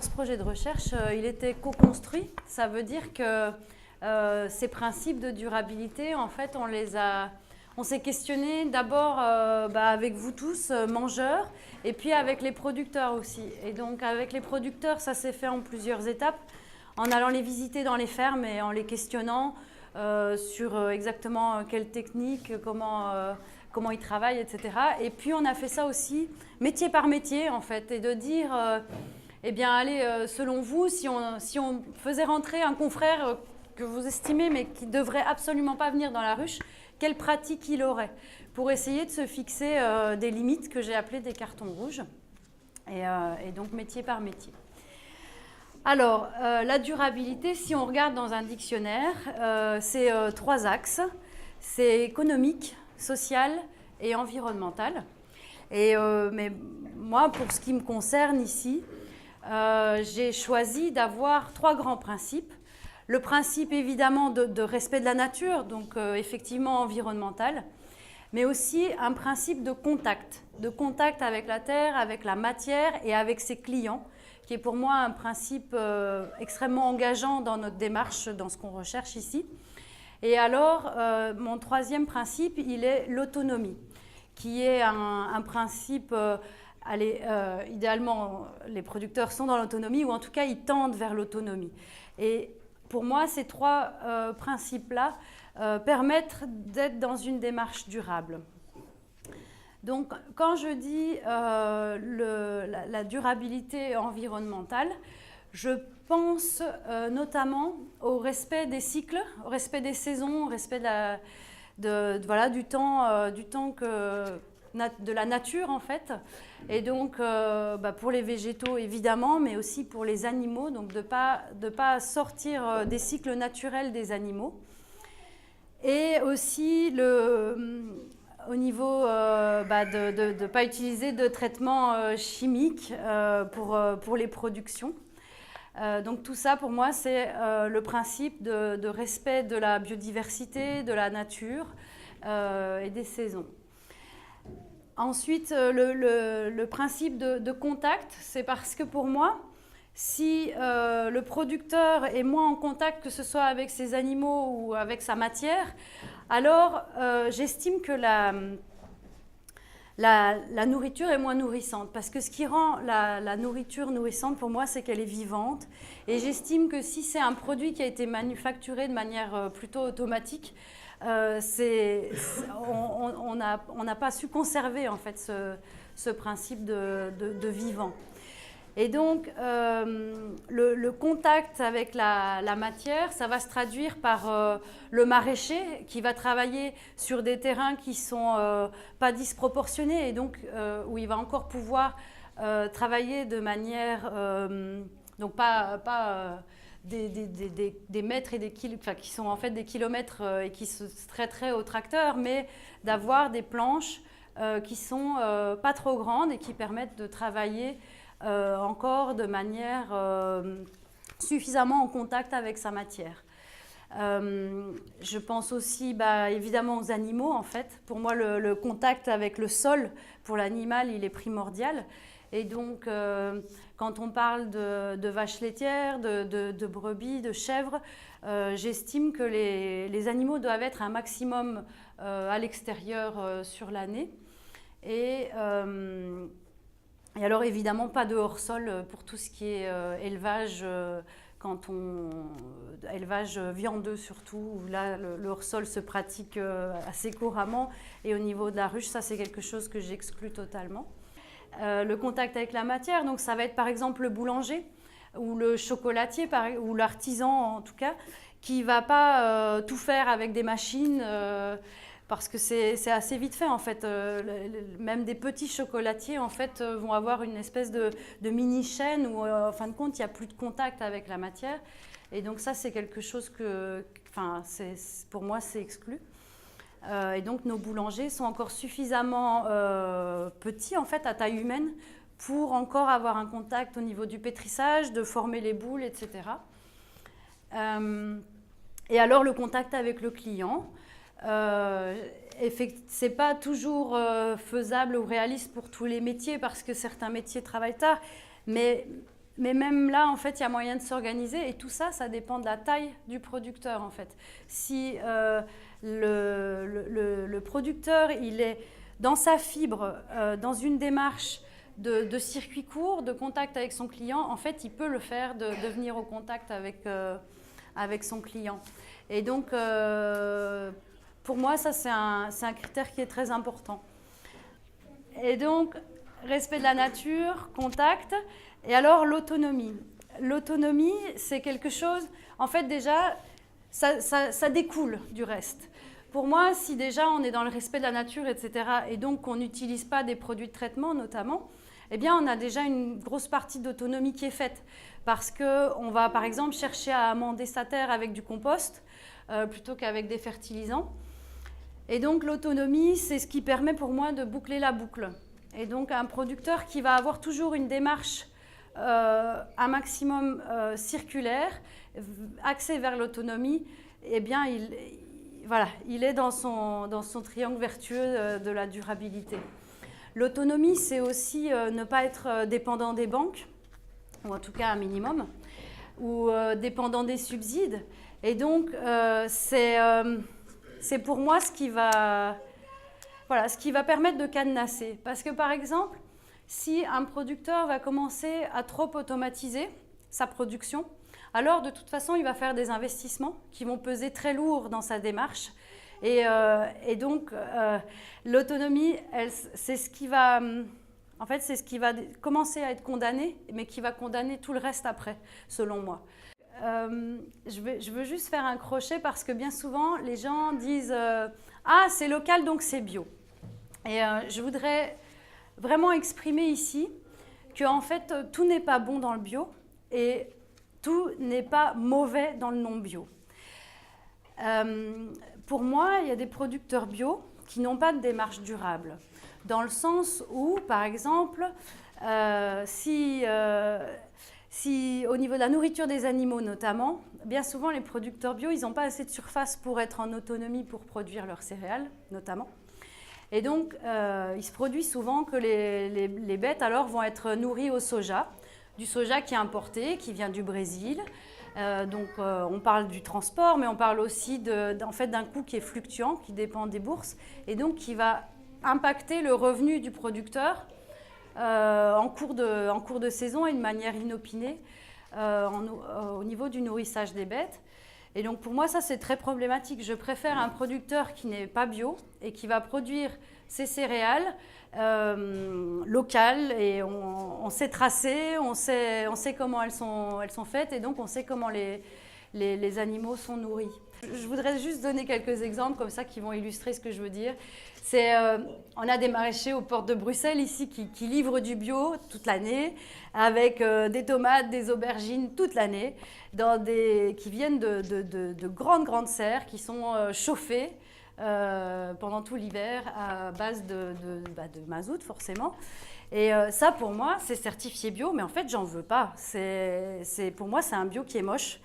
ce projet de recherche, il était co-construit. Ça veut dire que ces principes de durabilité, en fait, on s'est questionné d'abord avec vous tous, mangeurs, et puis avec les producteurs aussi. Et donc avec les producteurs, ça s'est fait en plusieurs étapes, en allant les visiter dans les fermes et en les questionnant sur exactement quelles techniques, comment ils travaillent, etc. Et puis on a fait ça aussi métier par métier, en fait, et de dire, eh bien, allez, selon vous, si on faisait rentrer un confrère que vous estimez, mais qui ne devrait absolument pas venir dans la ruche, quelle pratique il aurait, pour essayer de se fixer des limites que j'ai appelées des cartons rouges, et donc métier par métier. Alors, la durabilité, si on regarde dans un dictionnaire, c'est 3 axes. C'est économique, social et environnemental. Mais moi, pour ce qui me concerne ici, j'ai choisi d'avoir 3 grands principes. Le principe évidemment de respect de la nature, donc effectivement environnemental, mais aussi un principe de contact avec la terre, avec la matière et avec ses clients, qui est pour moi un principe extrêmement engageant dans notre démarche, dans ce qu'on recherche ici. Et alors, mon 3e principe, il est l'autonomie, qui est un principe, idéalement, les producteurs sont dans l'autonomie, ou en tout cas, ils tendent vers l'autonomie. Et pour moi, ces 3 principes-là permettent d'être dans une démarche durable. Donc, quand je dis la durabilité environnementale, je pense notamment au respect des cycles, au respect des saisons, au respect du temps de la nature, en fait. Et donc, pour les végétaux, évidemment, mais aussi pour les animaux, donc de pas sortir des cycles naturels des animaux. Et aussi au niveau de ne pas utiliser de traitements chimiques pour les productions. Donc tout ça, pour moi, c'est le principe de respect de la biodiversité, de la nature et des saisons. Ensuite, le principe de contact, c'est parce que pour moi, si le producteur est moins en contact, que ce soit avec ses animaux ou avec sa matière, alors j'estime que la nourriture est moins nourrissante. Parce que ce qui rend la nourriture nourrissante, pour moi, c'est qu'elle est vivante. Et j'estime que si c'est un produit qui a été manufacturé de manière plutôt automatique, on n'a pas su conserver, en fait, ce principe de vivant. Et donc, le contact avec la matière, ça va se traduire par le maraîcher qui va travailler sur des terrains qui ne sont pas disproportionnés et donc où il va encore pouvoir travailler de manière, donc pas des mètres et des kilomètres, enfin, qui sont en fait des kilomètres et qui se traiteraient au tracteur, mais d'avoir des planches qui sont pas trop grandes et qui permettent de travailler encore de manière suffisamment en contact avec sa matière. Je pense aussi évidemment aux animaux, en fait. Pour moi, le contact avec le sol, pour l'animal, il est primordial. Et donc, quand on parle de vaches laitières, de brebis, de chèvres, j'estime que les animaux doivent être un maximum à l'extérieur sur l'année. Et alors, évidemment, pas de hors-sol pour tout ce qui est élevage, élevage viandeux surtout, où là, le hors-sol se pratique assez couramment. Et au niveau de la ruche, ça, c'est quelque chose que j'exclus totalement. Le contact avec la matière, donc ça va être par exemple le boulanger ou le chocolatier, ou l'artisan en tout cas, qui ne va pas tout faire avec des machines, parce que c'est assez vite fait en fait. Même des petits chocolatiers en fait vont avoir une espèce de mini-chaîne où en fin de compte il n'y a plus de contact avec la matière. Et donc ça c'est quelque chose pour moi c'est exclu. Et donc nos boulangers sont encore suffisamment petits en fait à taille humaine pour encore avoir un contact au niveau du pétrissage, de former les boules, etc. Et alors le contact avec le client. C'est pas toujours faisable ou réaliste pour tous les métiers parce que certains métiers travaillent tard, mais Mais même là, en fait, il y a moyen de s'organiser et tout ça, ça dépend de la taille du producteur, en fait. Si le producteur, il est dans sa fibre, dans une démarche de circuit court, de contact avec son client, en fait, il peut le faire de venir au contact avec son client. Et donc, pour moi, ça, c'est un critère qui est très important. Et donc, respect de la nature, contact, et alors l'autonomie. L'autonomie, c'est quelque chose, en fait, déjà, ça découle du reste. Pour moi, si déjà on est dans le respect de la nature, etc., et donc qu'on n'utilise pas des produits de traitement notamment, eh bien on a déjà une grosse partie d'autonomie qui est faite. Parce qu'on va par exemple chercher à amender sa terre avec du compost plutôt qu'avec des fertilisants. Et donc l'autonomie, c'est ce qui permet pour moi de boucler la boucle. Et donc un producteur qui va avoir toujours une démarche un maximum circulaire, axée vers l'autonomie, eh bien il est dans son triangle vertueux de la durabilité. L'autonomie, c'est aussi ne pas être dépendant des banques, ou en tout cas un minimum, ou dépendant des subsides. Et donc, c'est pour moi ce qui va permettre de cadenasser. Parce que par exemple, si un producteur va commencer à trop automatiser sa production, alors de toute façon, il va faire des investissements qui vont peser très lourd dans sa démarche. Et donc, l'autonomie, c'est ce qui va commencer à être condamné, mais qui va condamner tout le reste après, selon moi. Je veux juste faire un crochet parce que bien souvent, les gens disent « Ah, c'est local, donc c'est bio ». Et je voudrais vraiment exprimer ici qu'en fait, tout n'est pas bon dans le bio et tout n'est pas mauvais dans le non-bio. Pour moi, il y a des producteurs bio qui n'ont pas de démarche durable. Dans le sens où, par exemple, si au niveau de la nourriture des animaux notamment, bien souvent les producteurs bio, ils n'ont pas assez de surface pour être en autonomie pour produire leurs céréales, notamment. Et donc, il se produit souvent que les bêtes alors vont être nourries au soja, du soja qui est importé, qui vient du Brésil. Donc, on parle du transport, mais on parle aussi d'un coût qui est fluctuant, qui dépend des bourses, et donc qui va impacter le revenu du producteur en cours de saison et de manière inopinée au niveau du nourrissage des bêtes. Et donc pour moi, ça c'est très problématique. Je préfère un producteur qui n'est pas bio et qui va produire ses céréales locales et on sait tracer, on sait comment elles sont faites et donc on sait comment les animaux sont nourris. Je voudrais juste donner quelques exemples comme ça qui vont illustrer ce que je veux dire. On a des maraîchers aux portes de Bruxelles ici qui livrent du bio toute l'année avec des tomates, des aubergines toute l'année qui viennent de grandes serres qui sont chauffées pendant tout l'hiver à base de mazout forcément. Et ça pour moi c'est certifié bio mais en fait j'en veux pas. Pour moi c'est un bio qui est moche.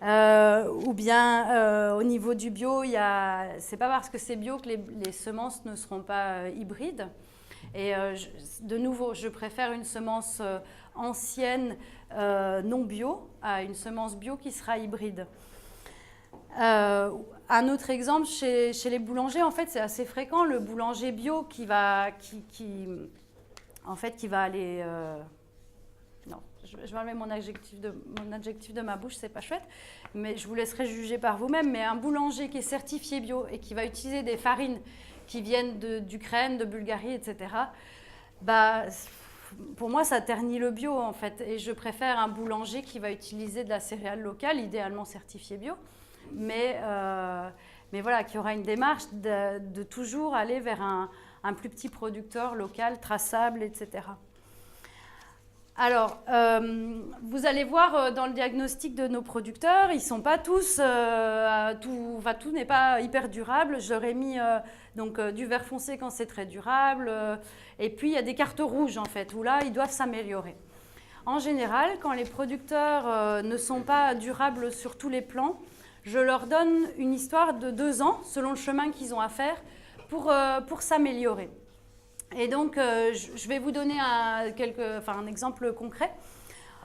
Ou bien au niveau du bio, c'est pas parce que c'est bio que les semences ne seront pas hybrides. Et de nouveau, je préfère une semence ancienne non bio à une semence bio qui sera hybride. Un autre exemple, chez les boulangers, en fait, c'est assez fréquent, le boulanger bio qui va aller... Non, je vais enlever mon adjectif de ma bouche, c'est pas chouette, mais je vous laisserai juger par vous-même. Mais un boulanger qui est certifié bio et qui va utiliser des farines qui viennent d'Ukraine, de Bulgarie, etc., pour moi, ça ternit le bio, en fait. Et je préfère un boulanger qui va utiliser de la céréale locale, idéalement certifiée bio, mais voilà, qui aura une démarche de toujours aller vers un plus petit producteur local, traçable, etc. Alors, vous allez voir dans le diagnostic de nos producteurs, ils ne sont pas tous, tout n'est pas hyper durable. Je leur ai mis du vert foncé quand c'est très durable. Et puis, il y a des cartes rouges, en fait, où là, ils doivent s'améliorer. En général, quand les producteurs ne sont pas durables sur tous les plans, je leur donne une histoire de 2 ans, selon le chemin qu'ils ont à faire, pour s'améliorer. Et donc, je vais vous donner un exemple concret.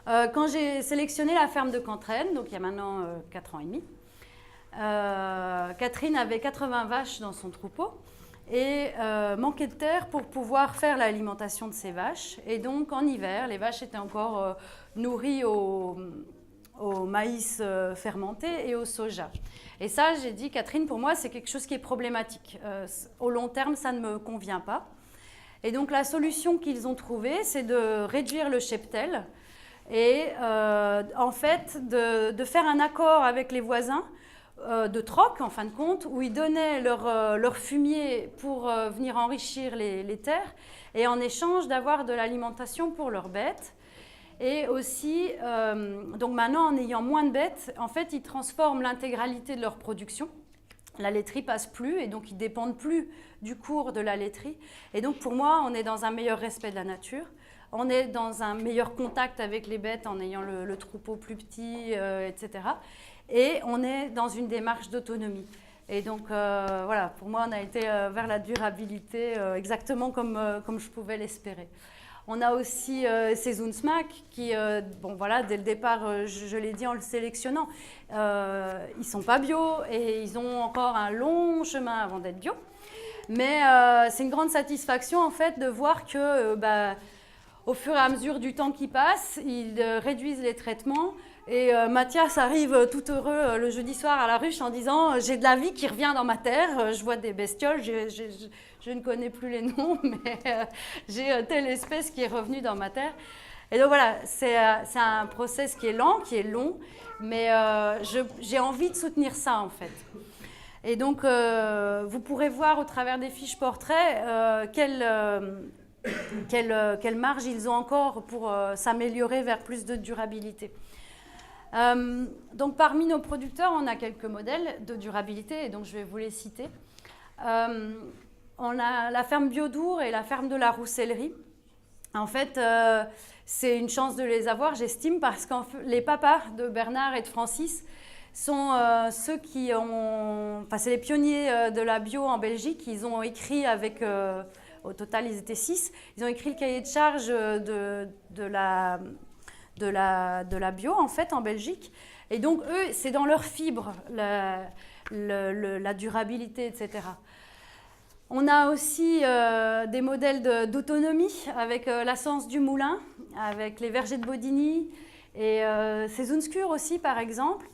Quand j'ai sélectionné la ferme de Cantraine, donc il y a maintenant 4 ans et demi, Catherine avait 80 vaches dans son troupeau et manquait de terre pour pouvoir faire l'alimentation de ces vaches. Et donc en hiver, les vaches étaient encore nourries au maïs fermenté et au soja. Et ça, j'ai dit, Catherine, pour moi, c'est quelque chose qui est problématique. Au long terme, ça ne me convient pas. Et donc la solution qu'ils ont trouvée, c'est de réduire le cheptel et en fait de faire un accord avec les voisins de troc, en fin de compte, où ils donnaient leur fumier pour venir enrichir les terres et en échange d'avoir de l'alimentation pour leurs bêtes. Et aussi, donc maintenant, en ayant moins de bêtes, en fait, ils transforment l'intégralité de leur production. La laiterie passe plus et donc ils dépendent plus du cours de la laiterie. Et donc pour moi, on est dans un meilleur respect de la nature. On est dans un meilleur contact avec les bêtes en ayant le troupeau plus petit, etc. Et on est dans une démarche d'autonomie. Et donc voilà, pour moi, on a été vers la durabilité exactement comme je pouvais l'espérer. On a aussi Sezoensmaak qui, bon voilà, dès le départ, je l'ai dit en le sélectionnant, ils ne sont pas bio et ils ont encore un long chemin avant d'être bio. Mais c'est une grande satisfaction en fait de voir que au fur et à mesure du temps qui passe, ils réduisent les traitements. Et Mathias arrive tout heureux le jeudi soir à la ruche en disant « J'ai de la vie qui revient dans ma terre, je vois des bestioles, je ne connais plus les noms, mais j'ai telle espèce qui est revenue dans ma terre. » Et donc voilà, c'est un process qui est lent, qui est long, mais j'ai envie de soutenir ça en fait. Et donc vous pourrez voir au travers des fiches portraits quelle marge ils ont encore pour s'améliorer vers plus de durabilité. Donc parmi nos producteurs, on a quelques modèles de durabilité et donc je vais vous les citer. On a la ferme Biodour et la ferme de la Roussellerie. En fait, c'est une chance de les avoir, j'estime, parce que les papas de Bernard et de Francis sont ceux qui ont... Enfin, c'est les pionniers de la bio en Belgique. Ils ont écrit avec... au total, ils étaient 6. Ils ont écrit le cahier de charge de la bio, en fait, en Belgique. Et donc, eux, c'est dans leurs fibres, la durabilité, etc. On a aussi des modèles d'autonomie avec la Sens du Moulin, avec les vergers de Bodini et Sezoenskur aussi, par exemple.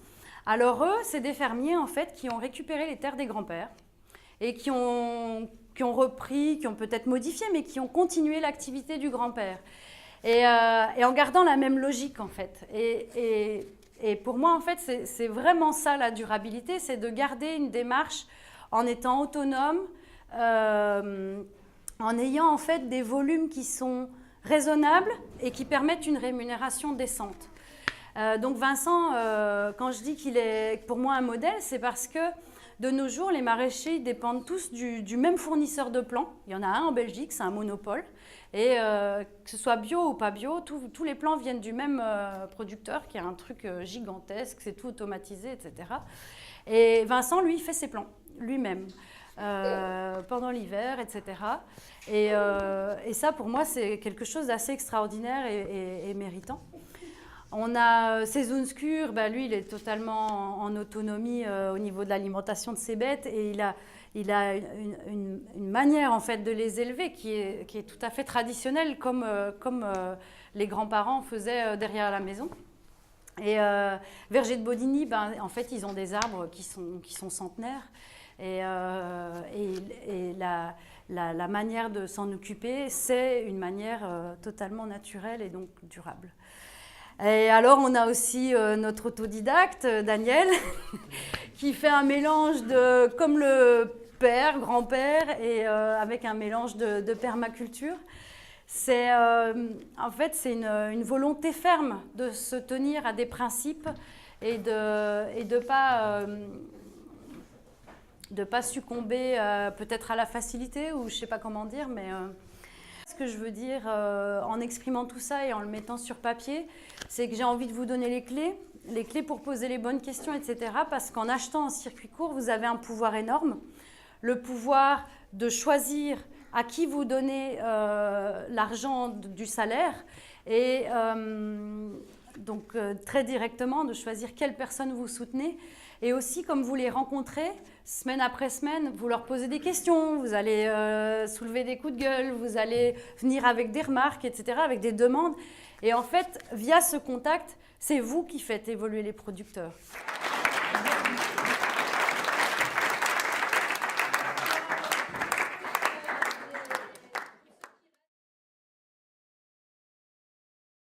Alors, eux, c'est des fermiers, en fait, qui ont récupéré les terres des grands-pères et qui ont repris, qui ont peut-être modifié, mais qui ont continué l'activité du grand-père. Et en gardant la même logique, en fait. Et pour moi, en fait, c'est vraiment ça, la durabilité, c'est de garder une démarche en étant autonome, en ayant, en fait, des volumes qui sont raisonnables et qui permettent une rémunération décente. Donc Vincent, quand je dis qu'il est pour moi un modèle, c'est parce que de nos jours, les maraîchers dépendent tous du même fournisseur de plants. Il y en a un en Belgique, c'est un monopole. Et que ce soit bio ou pas bio, tous les plants viennent du même producteur qui a un truc gigantesque, c'est tout automatisé, etc. Et Vincent, lui, fait ses plants lui-même pendant l'hiver, etc. Et ça, pour moi, c'est quelque chose d'assez extraordinaire et méritant. On a Sezoenskur, lui, il est totalement en autonomie au niveau de l'alimentation de ses bêtes et il a une manière en fait de les élever qui est tout à fait traditionnelle comme les grands-parents faisaient derrière la maison. Et verger de Bodini, en fait, ils ont des arbres qui sont centenaires et la manière de s'en occuper, c'est une manière totalement naturelle et donc durable. Et alors, on a aussi notre autodidacte, Daniel, qui fait un mélange comme le père, grand-père, et avec un mélange de permaculture. En fait, c'est une volonté ferme de se tenir à des principes et de pas succomber peut-être à la facilité, ou je ne sais pas comment dire, mais... Ce que je veux dire en exprimant tout ça et en le mettant sur papier, c'est que j'ai envie de vous donner les clés pour poser les bonnes questions, etc. Parce qu'en achetant en circuit court, vous avez un pouvoir énorme. Le pouvoir de choisir à qui vous donnez l'argent du salaire et donc très directement, de choisir quelles personnes vous soutenez. Et aussi, comme vous les rencontrez, semaine après semaine, vous leur posez des questions, vous allez soulever des coups de gueule, vous allez venir avec des remarques, etc., avec des demandes. Et en fait, via ce contact, c'est vous qui faites évoluer les producteurs.